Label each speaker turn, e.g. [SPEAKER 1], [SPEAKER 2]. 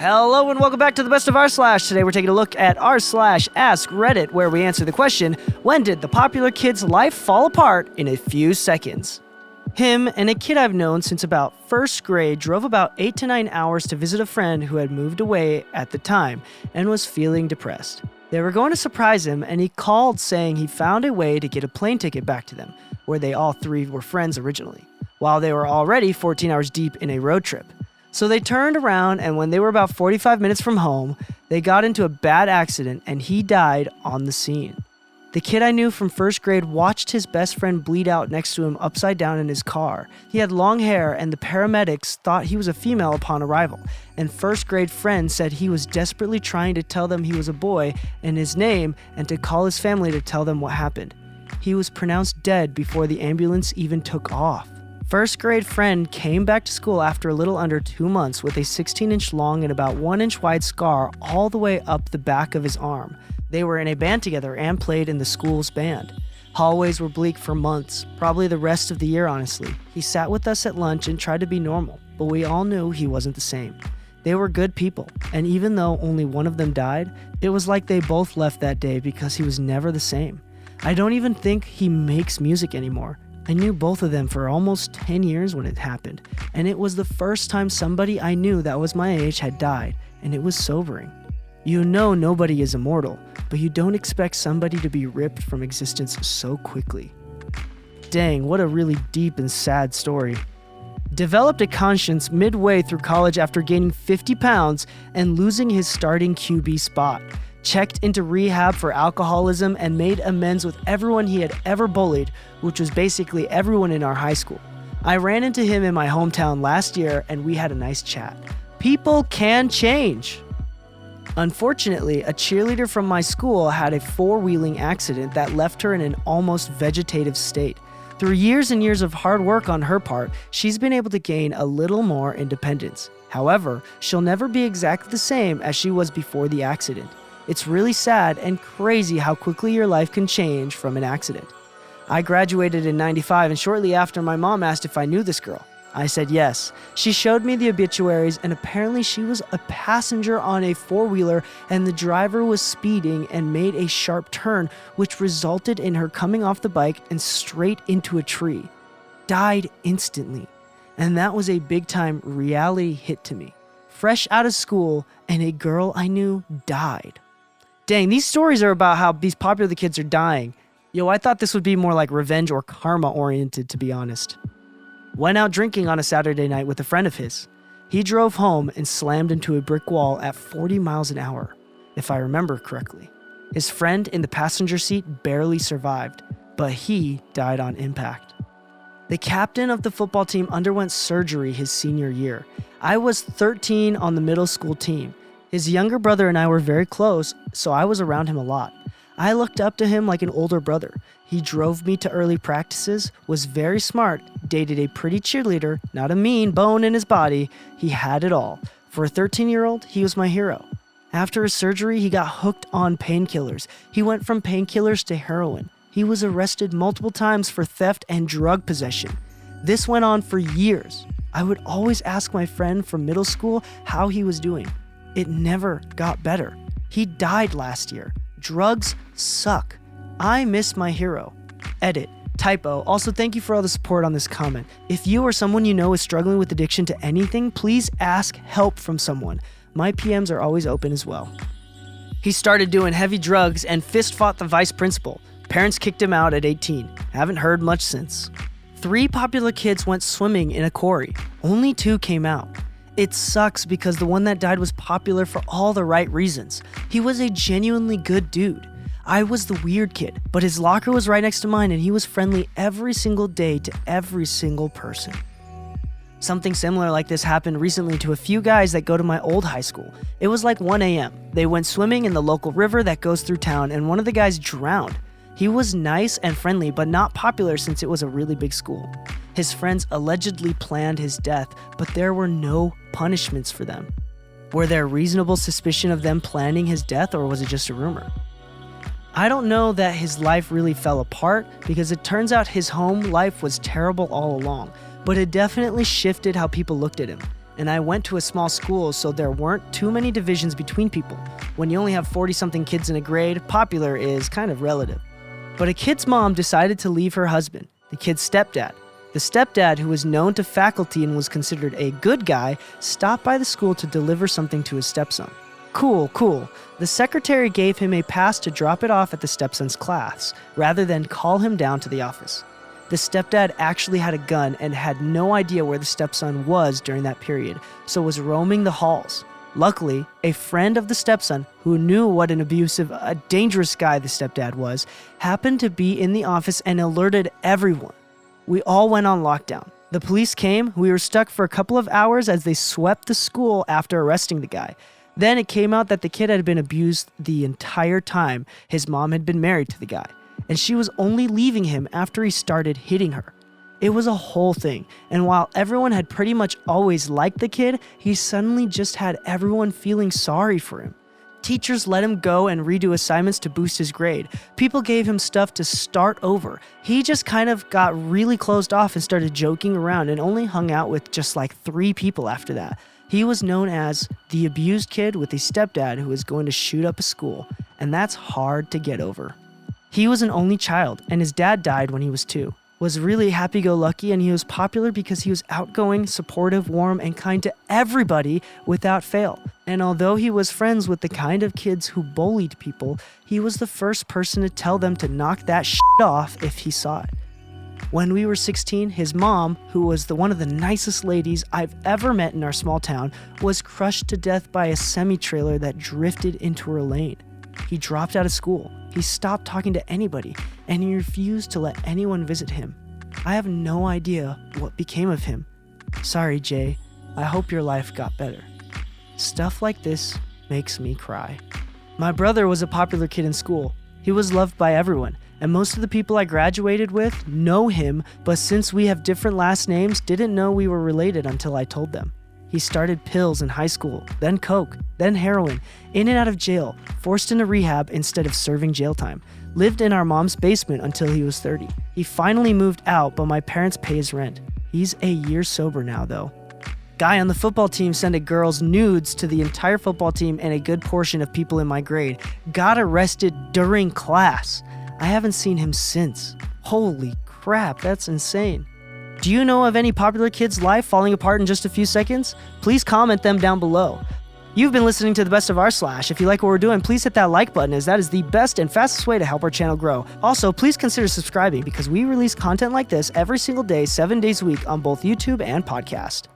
[SPEAKER 1] Hello and welcome back to the best of Rslash. Today we're taking a look at Rslash Ask Reddit, where we answer the question, when did the popular kid's life fall apart in a few seconds? Him and a kid I've known since about first grade drove about 8 to 9 hours to visit a friend who had moved away at the time and was feeling depressed. They were going to surprise him and he called saying he found a way to get a plane ticket back to them, where they all three were friends originally, while they were already 14 hours deep in a road trip. So they turned around, and when they were about 45 minutes from home, they got into a bad accident and he died on the scene. The kid I knew from first grade watched his best friend bleed out next to him upside down in his car. He had long hair and the paramedics thought he was a female upon arrival, and first grade friends said he was desperately trying to tell them he was a boy and his name and to call his family to tell them what happened. He was pronounced dead before the ambulance even took off. First grade friend came back to school after a little under 2 months with a 16-inch long and about 1-inch wide scar all the way up the back of his arm. They were in a band together and played in the school's band. Hallways were bleak for months, probably the rest of the year honestly. He sat with us at lunch and tried to be normal, but we all knew he wasn't the same. They were good people, and even though only one of them died, it was like they both left that day because he was never the same. I don't even think he makes music anymore. I knew both of them for almost 10 years when it happened, and it was the first time somebody I knew that was my age had died, and it was sobering. You know nobody is immortal, but you don't expect somebody to be ripped from existence so quickly. Dang, what a really deep and sad story. Developed a conscience midway through college after gaining 50 pounds and losing his starting QB spot. Checked into rehab for alcoholism and made amends with everyone he had ever bullied, which was basically everyone in our high school. I ran into him in my hometown last year and we had a nice chat. People can change. Unfortunately, a cheerleader from my school had a four-wheeling accident that left her in an almost vegetative state. Through years and years of hard work on her part, she's been able to gain a little more independence. However, she'll never be exactly the same as she was before the accident. It's really sad and crazy how quickly your life can change from an accident. I graduated in '95, and shortly after my mom asked if I knew this girl. I said yes. She showed me the obituaries, and apparently she was a passenger on a four-wheeler and the driver was speeding and made a sharp turn, which resulted in her coming off the bike and straight into a tree. Died instantly. And that was a big-time reality hit to me. Fresh out of school, and a girl I knew died. Dang, these stories are about how these popular kids are dying. Yo, I thought this would be more like revenge or karma oriented, to be honest. Went out drinking on a Saturday night with a friend of his. He drove home and slammed into a brick wall at 40 miles an hour, if I remember correctly. His friend in the passenger seat barely survived, but he died on impact. The captain of the football team underwent surgery his senior year. I was 13 on the middle school team. His younger brother and I were very close, so I was around him a lot. I looked up to him like an older brother. He drove me to early practices, was very smart, dated a pretty cheerleader, not a mean bone in his body. He had it all. For a 13-year-old, he was my hero. After his surgery, he got hooked on painkillers. He went from painkillers to heroin. He was arrested multiple times for theft and drug possession. This went on for years. I would always ask my friend from middle school how he was doing. It never got better. He died last year. Drugs suck. I miss my hero. Edit. Typo. Also, thank you for all the support on this comment. If you or someone you know is struggling with addiction to anything, please ask help from someone. My PMs are always open as well. He started doing heavy drugs and fist fought the vice principal. Parents kicked him out at 18. Haven't heard much since. 3 popular kids went swimming in a quarry. Only 2 came out. It sucks because the one that died was popular for all the right reasons. He was a genuinely good dude. I was the weird kid, but his locker was right next to mine and he was friendly every single day to every single person. Something similar like this happened recently to a few guys that go to my old high school. It was like 1 a.m. They went swimming in the local river that goes through town and one of the guys drowned. He was nice and friendly, but not popular since it was a really big school. His friends allegedly planned his death, but there were no punishments for them. Were there reasonable suspicion of them planning his death, or was it just a rumor? I don't know that his life really fell apart because it turns out his home life was terrible all along, but it definitely shifted how people looked at him. and I went to a small school, so there weren't too many divisions between people. When you only have 40-something kids in a grade, popular is kind of relative. But a kid's mom decided to leave her husband, the kid's stepdad. The stepdad, who was known to faculty and was considered a good guy, stopped by the school to deliver something to his stepson. Cool. The secretary gave him a pass to drop it off at the stepson's class, rather than call him down to the office. The stepdad actually had a gun and had no idea where the stepson was during that period, so was roaming the halls. Luckily, a friend of the stepson, who knew what an abusive, dangerous guy the stepdad was, happened to be in the office and alerted everyone. We all went on lockdown. The police came, we were stuck for a couple of hours as they swept the school after arresting the guy. Then it came out that the kid had been abused the entire time his mom had been married to the guy, and she was only leaving him after he started hitting her. It was a whole thing, and while everyone had pretty much always liked the kid, he suddenly just had everyone feeling sorry for him. Teachers let him go and redo assignments to boost his grade. People gave him stuff to start over. He just kind of got really closed off and started joking around and only hung out with just like 3 people after that. He was known as the abused kid with a stepdad who was going to shoot up a school, and that's hard to get over. He was an only child, and his dad died when he was 2. Was really happy-go-lucky, and he was popular because he was outgoing, supportive, warm, and kind to everybody without fail. And although he was friends with the kind of kids who bullied people, he was the first person to tell them to knock that shit off if he saw it. When we were 16, his mom, who was one of the nicest ladies I've ever met in our small town, was crushed to death by a semi-trailer that drifted into her lane. He dropped out of school. He stopped talking to anybody, and he refused to let anyone visit him. I have no idea what became of him. Sorry, Jay. I hope your life got better. Stuff like this makes me cry. My brother was a popular kid in school. He was loved by everyone, and most of the people I graduated with know him, but since we have different last names, didn't know we were related until I told them. He started pills in high school, then coke, then heroin, in and out of jail, forced into rehab instead of serving jail time. Lived in our mom's basement until he was 30. He finally moved out, but my parents pay his rent. He's a year sober now, though. Guy on the football team sent a girl's nudes to the entire football team and a good portion of people in my grade. Got arrested during class. I haven't seen him since. Holy crap, that's insane. Do you know of any popular kid's life falling apart in just a few seconds? Please comment them down below. You've been listening to the best of Rslash. If you like what we're doing, please hit that like button, as that is the best and fastest way to help our channel grow. Also, please consider subscribing because we release content like this every single day, 7 days a week on both YouTube and podcast.